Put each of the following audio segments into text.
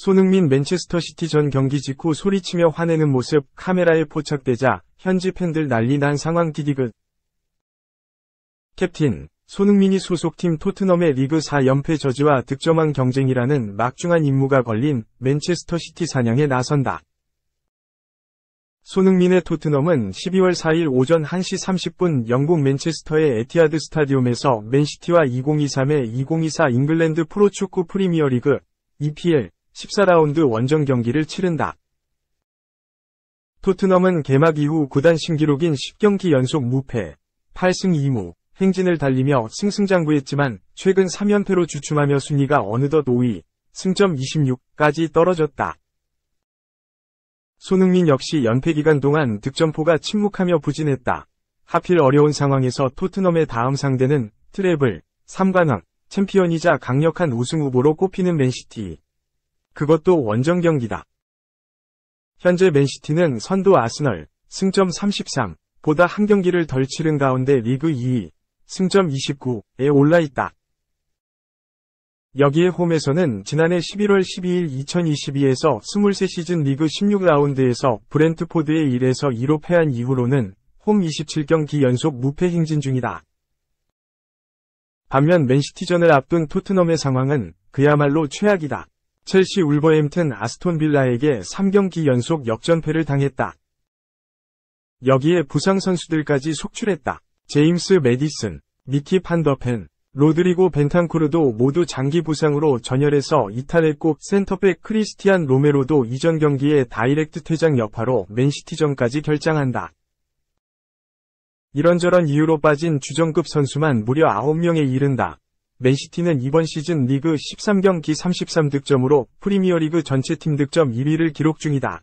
손흥민 맨체스터시티 전 경기 직후 소리치며 화내는 모습 카메라에 포착되자 현지 팬들 난리 난 상황. 디디그 캡틴 손흥민이 소속팀 토트넘의 리그 4연패 저지와 득점왕 경쟁이라는 막중한 임무가 걸린 맨체스터시티 사냥에 나선다. 손흥민의 토트넘은 12월 4일 오전 1시 30분 영국 맨체스터의 에티하드 스타디움에서 맨시티와 2023-2024 잉글랜드 프로축구 프리미어리그 EPL 14라운드 원정 경기를 치른다. 토트넘은 개막 이후 구단 신기록인 10경기 연속 무패, 8승 2무, 행진을 달리며 승승장구했지만 최근 3연패로 주춤하며 순위가 어느덧 5위, 승점 26까지 떨어졌다. 손흥민 역시 연패 기간 동안 득점포가 침묵하며 부진했다. 하필 어려운 상황에서 토트넘의 다음 상대는 트래블, 3관왕, 챔피언이자 강력한 우승 후보로 꼽히는 맨시티. 그것도 원정 경기다. 현재 맨시티는 선두 아스널, 승점 33, 보다 한 경기를 덜 치른 가운데 리그 2위, 승점 29에 올라있다. 여기에 홈에서는 지난해 11월 12일 2022에서 23시즌 리그 16라운드에서 브렌트포드에 1에서 2로 패한 이후로는 홈 27경기 연속 무패 행진 중이다. 반면 맨시티전을 앞둔 토트넘의 상황은 그야말로 최악이다. 첼시, 울버햄튼, 아스톤 빌라에게 3경기 연속 역전패를 당했다. 여기에 부상 선수들까지 속출했다. 제임스 매디슨, 니키 판더펜, 로드리고 벤탄쿠르도 모두 장기 부상으로 전열에서 이탈했고 센터백 크리스티안 로메로도 이전 경기에 다이렉트 퇴장 여파로 맨시티전까지 결장한다. 이런저런 이유로 빠진 주전급 선수만 무려 9명에 이른다. 맨시티는 이번 시즌 리그 13경기 33득점으로 프리미어리그 전체 팀 득점 1위를 기록 중이다.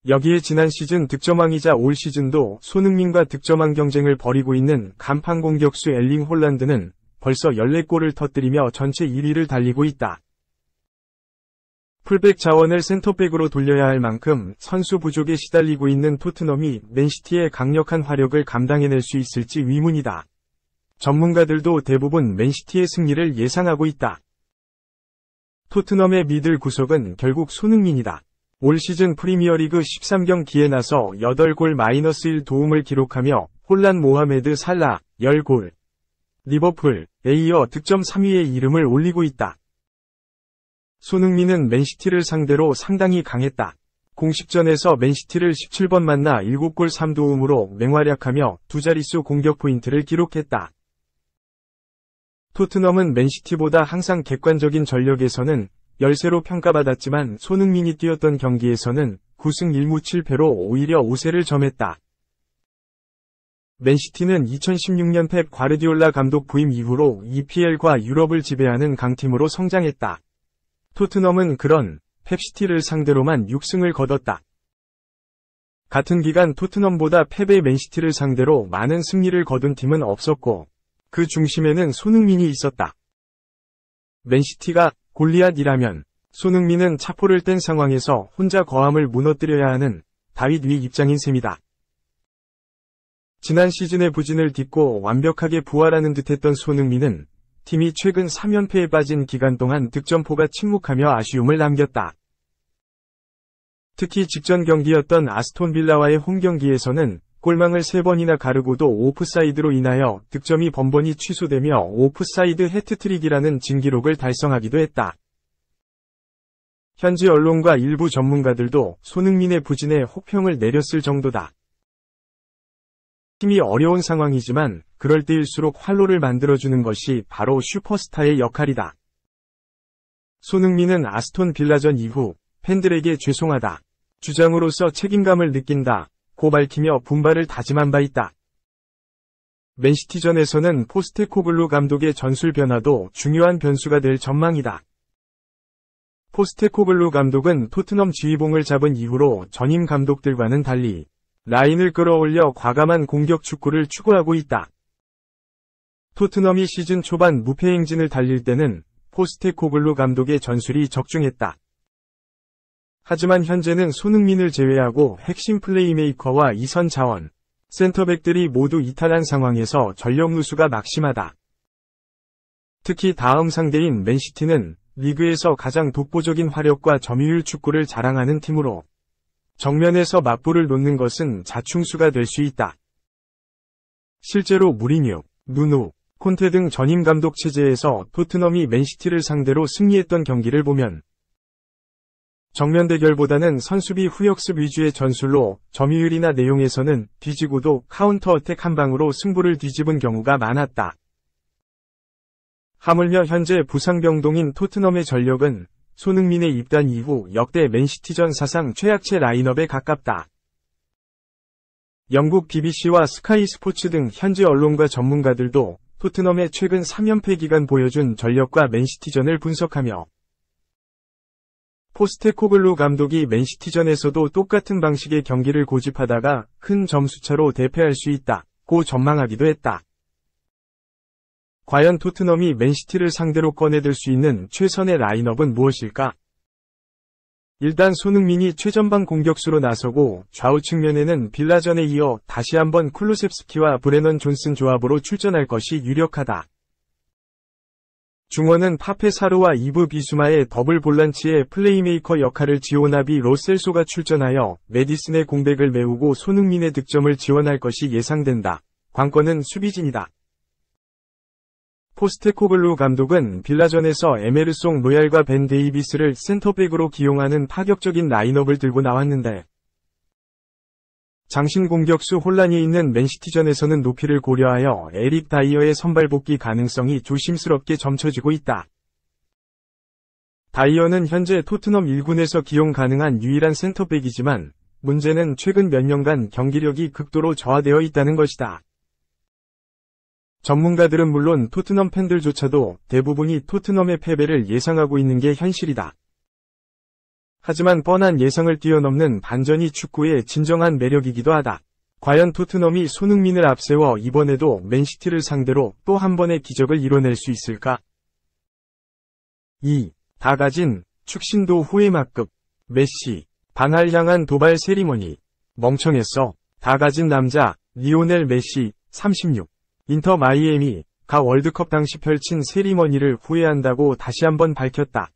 여기에 지난 시즌 득점왕이자 올 시즌도 손흥민과 득점왕 경쟁을 벌이고 있는 간판 공격수 엘링 홀란드는 벌써 14골을 터뜨리며 전체 1위를 달리고 있다. 풀백 자원을 센터백으로 돌려야 할 만큼 선수 부족에 시달리고 있는 토트넘이 맨시티의 강력한 화력을 감당해낼 수 있을지 의문이다. 전문가들도 대부분 맨시티의 승리를 예상하고 있다. 토트넘의 미들 구석은 결국 손흥민이다. 올 시즌 프리미어리그 13경기에 나서 8골 -1 도움을 기록하며 홀란 모하메드 살라 10골, 리버풀에 이어 득점 3위에 이름을 올리고 있다. 손흥민은 맨시티를 상대로 상당히 강했다. 공식전에서 맨시티를 17번 만나 7골 3도움으로 맹활약하며 두 자릿수 공격 포인트를 기록했다. 토트넘은 맨시티보다 항상 객관적인 전력에서는 열세로 평가받았지만 손흥민이 뛰었던 경기에서는 9승 1무 7패로 오히려 우세를 점했다. 맨시티는 2016년 펩 과르디올라 감독 부임 이후로 EPL과 유럽을 지배하는 강팀으로 성장했다. 토트넘은 그런 펩시티를 상대로만 6승을 거뒀다. 같은 기간 토트넘보다 펩의 맨시티를 상대로 많은 승리를 거둔 팀은 없었고 그 중심에는 손흥민이 있었다. 맨시티가 골리앗이라면 손흥민은 차포를 뗀 상황에서 혼자 거함을 무너뜨려야 하는 다윗 위 입장인 셈이다. 지난 시즌의 부진을 딛고 완벽하게 부활하는 듯했던 손흥민은 팀이 최근 3연패에 빠진 기간 동안 득점포가 침묵하며 아쉬움을 남겼다. 특히 직전 경기였던 아스톤 빌라와의 홈 경기에서는 골망을 3번이나 가르고도 오프사이드로 인하여 득점이 번번이 취소되며 오프사이드 해트트릭이라는 진기록을 달성하기도 했다. 현지 언론과 일부 전문가들도 손흥민의 부진에 혹평을 내렸을 정도다. 팀이 어려운 상황이지만 그럴 때일수록 활로를 만들어주는 것이 바로 슈퍼스타의 역할이다. 손흥민은 아스톤 빌라전 이후 팬들에게 죄송하다. 주장으로서 책임감을 느낀다. 고 밝히며 분발을 다짐한 바 있다. 맨시티전에서는 포스테코글루 감독의 전술 변화도 중요한 변수가 될 전망이다. 포스테코글루 감독은 토트넘 지휘봉을 잡은 이후로 전임 감독들과는 달리 라인을 끌어올려 과감한 공격 축구를 추구하고 있다. 토트넘이 시즌 초반 무패 행진을 달릴 때는 포스테코글루 감독의 전술이 적중했다. 하지만 현재는 손흥민을 제외하고 핵심 플레이메이커와 이선 자원, 센터백들이 모두 이탈한 상황에서 전력 누수가 막심하다. 특히 다음 상대인 맨시티는 리그에서 가장 독보적인 화력과 점유율 축구를 자랑하는 팀으로 정면에서 맞불을 놓는 것은 자충수가 될 수 있다. 실제로 무리뉴, 누누, 콘테 등 전임 감독 체제에서 토트넘이 맨시티를 상대로 승리했던 경기를 보면 정면 대결보다는 선수비 후역습 위주의 전술로 점유율이나 내용에서는 뒤지고도 카운터 어택 한 방으로 승부를 뒤집은 경우가 많았다. 하물며 현재 부상병동인 토트넘의 전력은 손흥민의 입단 이후 역대 맨시티전 사상 최약체 라인업에 가깝다. 영국 BBC와 스카이 스포츠 등 현지 언론과 전문가들도 토트넘의 최근 3연패 기간 보여준 전력과 맨시티전을 분석하며 포스테코글루 감독이 맨시티전에서도 똑같은 방식의 경기를 고집하다가 큰 점수차로 대패할 수 있다고 전망하기도 했다. 과연 토트넘이 맨시티를 상대로 꺼내들 수 있는 최선의 라인업은 무엇일까? 일단 손흥민이 최전방 공격수로 나서고 좌우 측면에는 빌라전에 이어 다시 한번 쿨루셉스키와 브레넌 존슨 조합으로 출전할 것이 유력하다. 중원은 파페 사르와 이브 비수마의 더블 볼란치의 플레이메이커 역할을 지오나비 로셀소가 출전하여 메디슨의 공백을 메우고 손흥민의 득점을 지원할 것이 예상된다. 관건은 수비진이다. 포스테코글루 감독은 빌라전에서 에메르송 로얄과 벤 데이비스를 센터백으로 기용하는 파격적인 라인업을 들고 나왔는데 장신 공격수 혼란이 있는 맨시티전에서는 높이를 고려하여 에릭 다이어의 선발 복귀 가능성이 조심스럽게 점쳐지고 있다. 다이어는 현재 토트넘 1군에서 기용 가능한 유일한 센터백이지만 문제는 최근 몇 년간 경기력이 극도로 저하되어 있다는 것이다. 전문가들은 물론 토트넘 팬들조차도 대부분이 토트넘의 패배를 예상하고 있는 게 현실이다. 하지만 뻔한 예상을 뛰어넘는 반전이 축구의 진정한 매력이기도 하다. 과연 토트넘이 손흥민을 앞세워 이번에도 맨시티를 상대로 또 한 번의 기적을 이뤄낼 수 있을까? 2. 다 가진 축신도 후회막급 메시 반할 향한 도발 세리머니 멍청했어. 다 가진 남자 리오넬 메시 36 인터 마이애미가 월드컵 당시 펼친 세리머니를 후회한다고 다시 한번 밝혔다.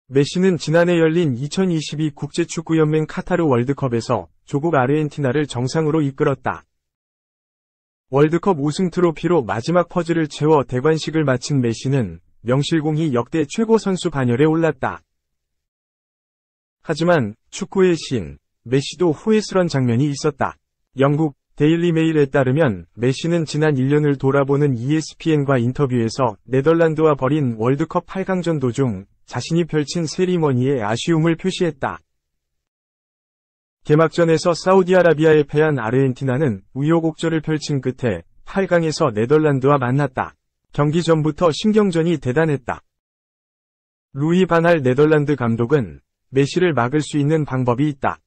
메시는 지난해 열린 2022 국제축구연맹 카타르 월드컵에서 조국 아르헨티나를 정상으로 이끌었다. 월드컵 우승 트로피로 마지막 퍼즐을 채워 대관식을 마친 메시는 명실공히 역대 최고 선수 반열에 올랐다. 하지만 축구의 신, 메시도 후회스런 장면이 있었다. 영국 데일리 메일에 따르면 메시는 지난 1년을 돌아보는 ESPN과 인터뷰에서 네덜란드와 벌인 월드컵 8강전 도중 자신이 펼친 세리머니에 아쉬움을 표시했다. 개막전에서 사우디아라비아에 패한 아르헨티나는 우여곡절을 펼친 끝에 8강에서 네덜란드와 만났다. 경기 전부터 신경전이 대단했다. 루이 반할 네덜란드 감독은 메시를 막을 수 있는 방법이 있다.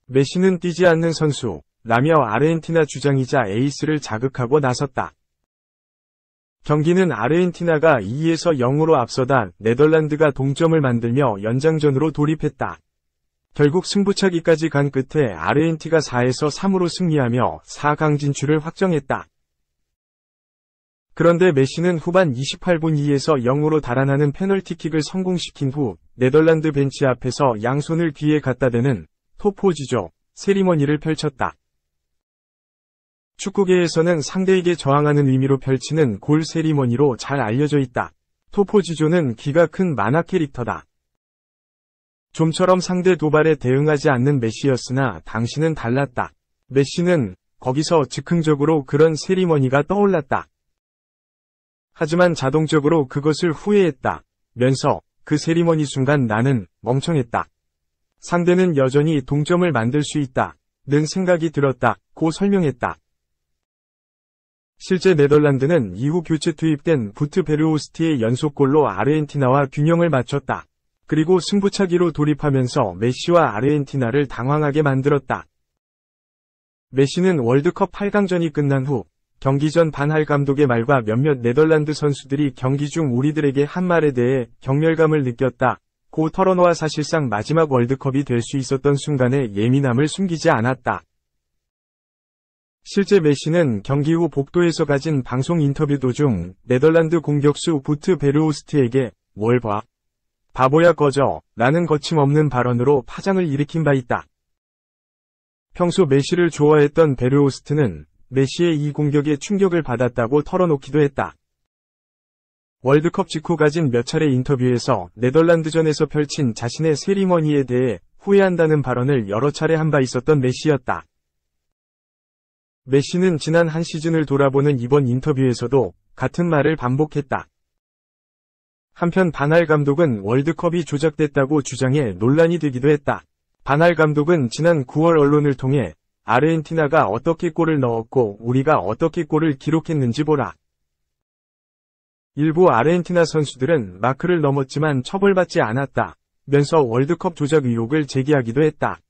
메시는 뛰지 않는 선수 라며 아르헨티나 주장이자 에이스를 자극하고 나섰다. 경기는 아르헨티나가 2에서 0으로 앞서다 네덜란드가 동점을 만들며 연장전으로 돌입했다. 결국 승부차기까지 간 끝에 아르헨티나가 4에서 3으로 승리하며 4강 진출을 확정했다. 그런데 메시는 후반 28분 2에서 0으로 달아나는 페널티킥을 성공시킨 후 네덜란드 벤치 앞에서 양손을 귀에 갖다 대는 토포지조 세리머니를 펼쳤다. 축구계에서는 상대에게 저항하는 의미로 펼치는 골 세리머니로 잘 알려져 있다. 토포지조는 기가 큰 만화 캐릭터다. 좀처럼 상대 도발에 대응하지 않는 메시였으나 당시는 달랐다. 메시는 거기서 즉흥적으로 그런 세리머니가 떠올랐다. 하지만 자동적으로 그것을 후회했다. 면서 그 세리머니 순간 나는 멍청했다. 상대는 여전히 동점을 만들 수 있다. 는 생각이 들었다. 고 설명했다. 실제 네덜란드는 이후 교체 투입된 부트 베르호스트의 연속골로 아르헨티나와 균형을 맞췄다. 그리고 승부차기로 돌입하면서 메시와 아르헨티나를 당황하게 만들었다. 메시는 월드컵 8강전이 끝난 후 경기 전 반할 감독의 말과 몇몇 네덜란드 선수들이 경기 중 우리들에게 한 말에 대해 경멸감을 느꼈다. 고 털어놓아 사실상 마지막 월드컵이 될 수 있었던 순간의 예민함을 숨기지 않았다. 실제 메시는 경기 후 복도에서 가진 방송 인터뷰 도중 네덜란드 공격수 부트 베르호스트에게 "뭘 봐? 바보야 꺼져" 라는 거침없는 발언으로 파장을 일으킨 바 있다. 평소 메시를 좋아했던 베르호스트는 메시의 이 공격에 충격을 받았다고 털어놓기도 했다. 월드컵 직후 가진 몇 차례 인터뷰에서 네덜란드전에서 펼친 자신의 세리머니에 대해 후회한다는 발언을 여러 차례 한 바 있었던 메시였다. 메시는 지난 한 시즌을 돌아보는 이번 인터뷰에서도 같은 말을 반복했다. 한편 바날 감독은 월드컵이 조작됐다고 주장해 논란이 되기도 했다. 바날 감독은 지난 9월 언론을 통해 아르헨티나가 어떻게 골을 넣었고 우리가 어떻게 골을 기록했는지 보라. 일부 아르헨티나 선수들은 마크를 넘었지만 처벌받지 않았다 면서 월드컵 조작 의혹을 제기하기도 했다.